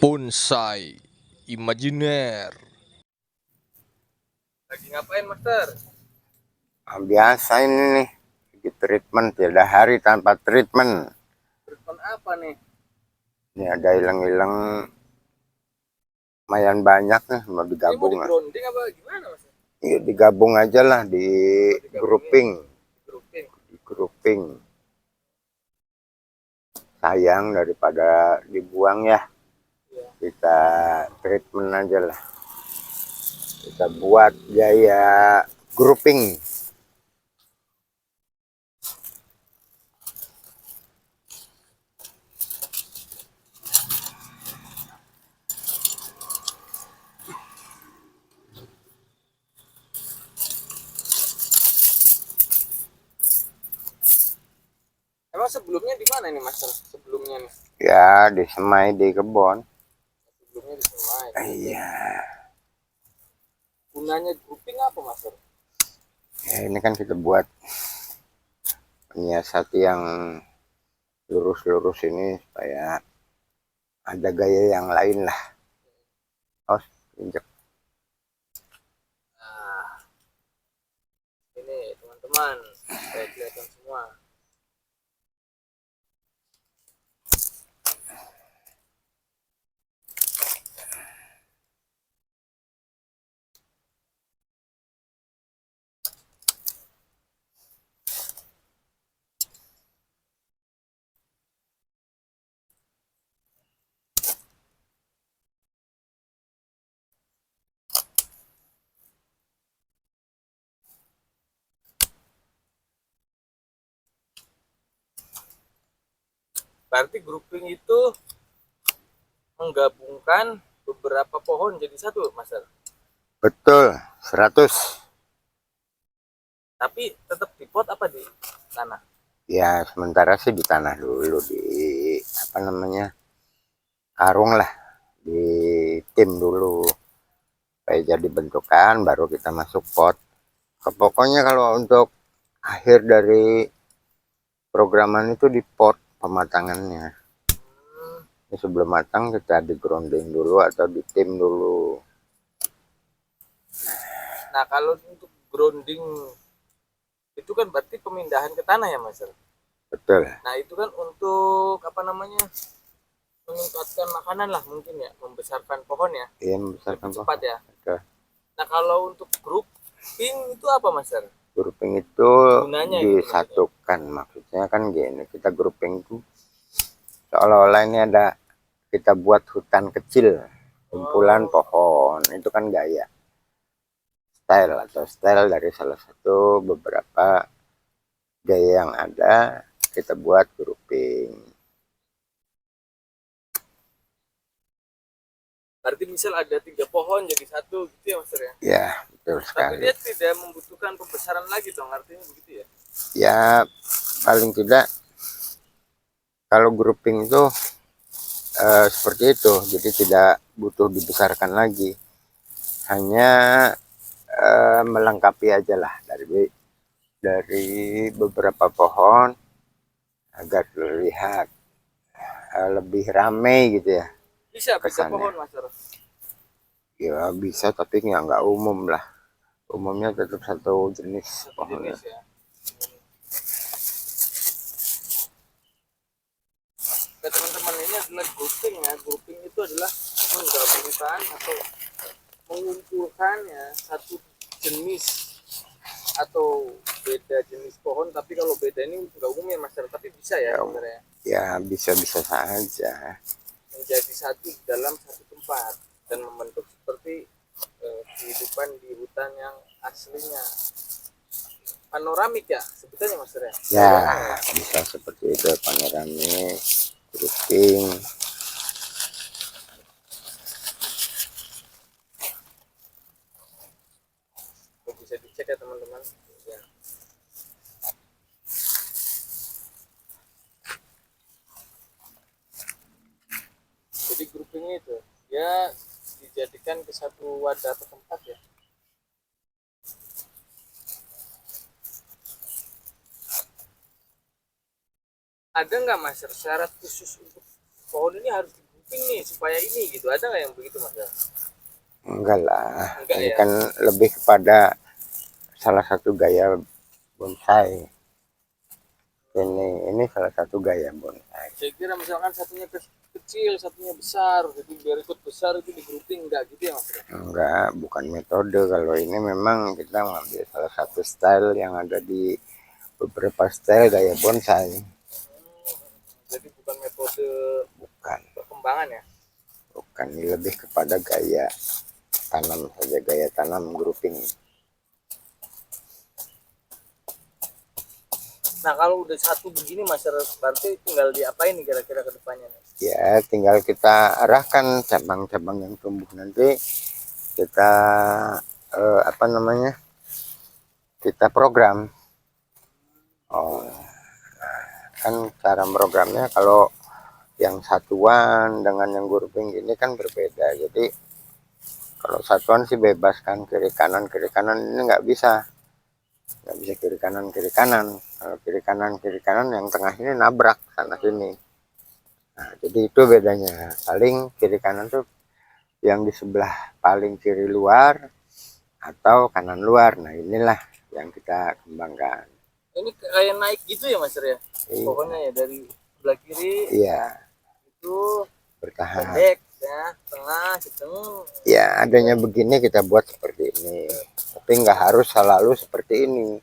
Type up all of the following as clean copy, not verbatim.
Bonsai imajiner. Lagi ngapain, Master? Biasa ini nih, di treatment, tidak hari tanpa treatment. Treatment apa nih? Ini ada hilang-hilang lumayan banyak nih, mau Ini mau digabung. di-grounding apa gimana, Mas? Iya, digabung aja lah, di grouping. Grouping. Di grouping. Sayang daripada dibuang ya, Iya. kita treatment aja lah. Kita buat gaya grouping. Emang sebelumnya di mana nih, Master? Sebelumnya nih. Ya, disemai di kebun. Sebelumnya di Semai. Iya. Gunanya grouping apa, Master? Ya, ini kan kita buat menyiasati yang lurus-lurus ini supaya ada gaya yang lain lah. Oh, injek. Nah, ini teman-teman, supaya kelihatan semua. Berarti grouping itu menggabungkan beberapa pohon jadi satu, Master. Betul, 100. Tapi tetap di pot apa di tanah? Ya, sementara sih di tanah dulu, di apa namanya, karung lah, di tim dulu supaya jadi bentukan, baru kita masuk pot. Pokoknya kalau untuk akhir dari programan itu di pot pematangannya. Ini sebelum matang kita di grounding dulu atau di tim dulu. Nah, kalau untuk grounding itu kan berarti pemindahan ke tanah ya, Mas? Betul. Nah, itu kan untuk apa namanya? Meningkatkan makanan lah mungkin ya, membesarkan pohon ya. Iya, membesarkan lebih cepat pohon. ya. Betul. Nah, kalau untuk grouping itu apa, Mas? Grouping itu Gunanya disatukan, gitu, maksudnya kan gini, kita grouping itu seolah-olah ini ada, kita buat hutan kecil, kumpulan pohon, itu kan gaya style atau style dari salah satu beberapa gaya yang ada, kita buat grouping. Berarti misal ada 3 pohon jadi satu gitu ya, Mas ya? Ya, betul Tapi sekali. dia tidak membutuhkan pembesaran lagi dong, artinya begitu ya? Ya, paling tidak kalau grouping itu seperti itu, jadi tidak butuh dibesarkan lagi, hanya melengkapi aja lah dari beberapa pohon agar terlihat lebih ramai gitu ya. Bisa Kesannya. pohon, Mas. Ya bisa, tapi nggak umum lah, umumnya tetap satu jenis pohonnya. Ya. Nah, teman-teman, ini adalah grouping ya. Grouping itu adalah menggabungkan atau mengumpulkan ya satu jenis atau beda jenis pohon, tapi kalau beda ini nggak umum ya, Mas, tapi bisa ya sebenarnya. Ya bisa-bisa saja Menjadi satu dalam satu tempat dan membentuk seperti kehidupan di hutan yang aslinya panoramik ya sebetulnya, Mas ya. Ya, bisa seperti itu, panoramik, grouping. Bisa dicek ya teman-teman ya. Jadi groupingnya itu ya dijadikan ke satu wadah atau tempat ya. Ada nggak, Mas, syarat khusus untuk pohon ini harus grouping nih supaya ini gitu, ada nggak yang begitu mas? Enggak lah, Enggak ini ya. kan lebih kepada salah satu gaya bonsai. Ini salah satu gaya bonsai. Saya kira misalkan satunya kecil, satunya besar, jadi biar ikut besar itu di grouping, enggak gitu ya mas? Enggak, bukan metode. Kalau ini memang kita ngambil salah satu style yang ada di beberapa style gaya bonsai. Jadi bukan metode Bukan, perkembangan ya. bukan. Ini lebih kepada gaya tanam saja, gaya tanam grouping. Nah kalau udah satu begini mas, berarti tinggal diapain nih kira-kira ke depannya nih? Ya, tinggal kita arahkan cabang-cabang yang tumbuh nanti kita apa namanya? Kita program. Oh, kan cara programnya kalau yang satuan dengan yang grouping ini kan berbeda. Jadi kalau satuan sih bebas kan, kiri kanan ini nggak bisa kiri kanan. Kalau kiri kanan yang tengah ini nabrak sana sini. Nah, jadi itu bedanya. Paling kiri kanan tuh yang di sebelah paling kiri luar atau kanan luar. Nah inilah yang kita kembangkan. Ini kayak naik gitu ya mas ya? Iya. Pokoknya ya dari sebelah kiri Iya, itu bertahan. pendek ya, tengah gitu. Ya adanya begini kita buat seperti ini. Tapi nggak harus selalu seperti ini.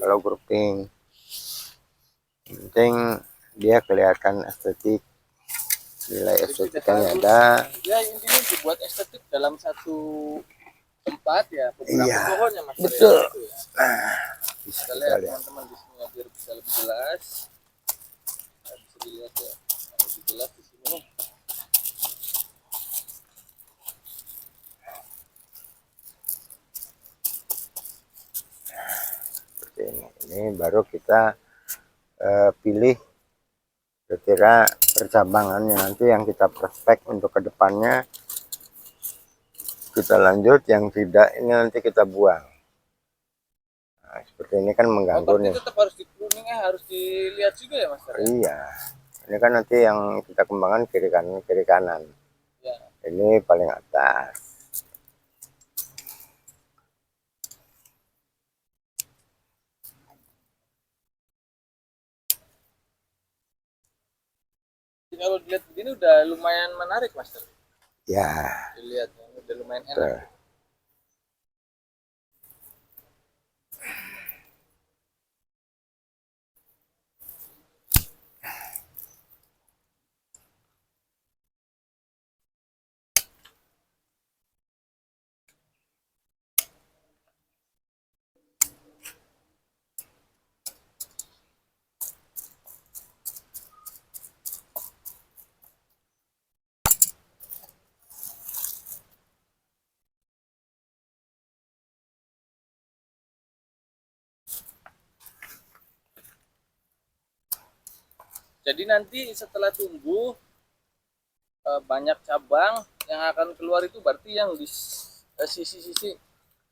Kalau grouping, yang penting dia kelihatan estetik, nilai estetikanya ada. Ya intinya dibuat estetik dalam satu tempat ya, beberapa Iya, pohonnya mas. betul. Ya, gitu ya. Nah, bisa Kita kita lihat lihat. teman-teman di sini biar bisa lebih jelas. Nah, bisa dilihat ya, lebih jelas di sini. Seperti ini baru kita pilih kira-kira percabangannya, nanti yang kita prospek untuk kedepannya kita lanjut, yang tidak ini nanti kita buang. Nah, seperti ini kan mengganggu nih. Tetap harus di pruning ya, harus dilihat juga ya mas. Iya, ini kan nanti yang kita kembangkan kiri kanan. Ya. Ini paling atas. Kalau dilihat begini udah lumayan menarik mas. Ya. Dilihat udah lumayan enak. Tuh. Jadi nanti setelah tumbuh banyak cabang yang akan keluar itu berarti yang di sisi-sisi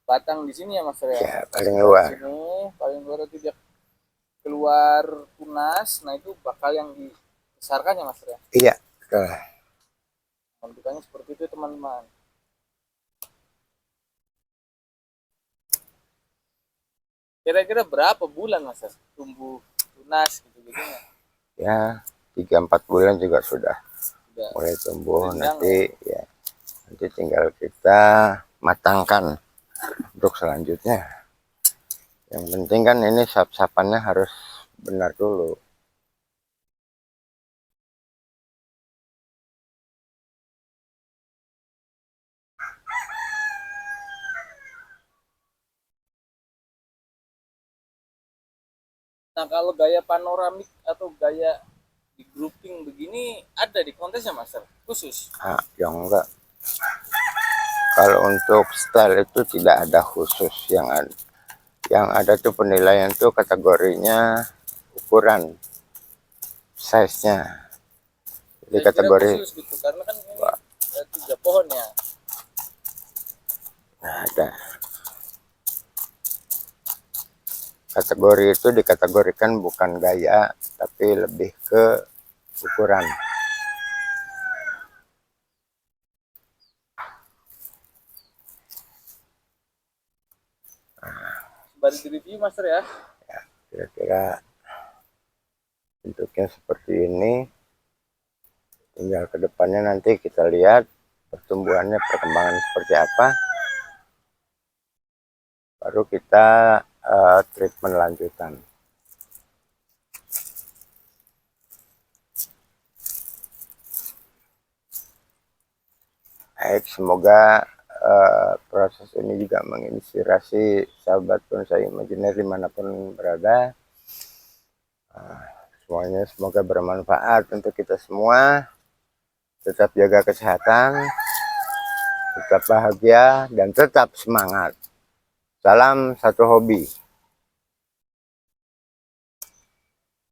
batang di sini ya mas ya. Ya, paling luar. Sini, paling luar itu dia keluar tunas, nah itu bakal yang dibesarkan ya mas ya. Iya, betul. Bentukannya seperti itu teman-teman. Kira-kira berapa bulan mas tumbuh tunas gitu-gitu ya? 3-4 bulan juga sudah mulai tumbuh. Nanti ya nanti tinggal kita matangkan untuk selanjutnya. Yang penting kan ini sap-sapannya harus benar dulu. Nah kalau gaya panoramik atau gaya di grouping begini ada di kontesnya mas khusus? Nah, yang enggak. Kalau untuk style itu tidak ada khusus, yang ada tuh penilaian tuh kategorinya ukuran, size-nya. Di kategori khusus gitu, karena kan ini ada 3 pohon ya. Nah, ada kategori itu dikategorikan bukan gaya tapi lebih ke ukuran. Baru di review master ya. Kira-kira bentuknya seperti ini. Tinggal ke depannya nanti kita lihat pertumbuhannya, perkembangan seperti apa. Baru kita treatment lanjutan. Baik, semoga proses ini juga menginspirasi sahabat bonsai imajiner dimanapun berada. Semuanya semoga bermanfaat untuk kita semua. Tetap jaga kesehatan, tetap bahagia, dan tetap semangat. Salam satu hobi.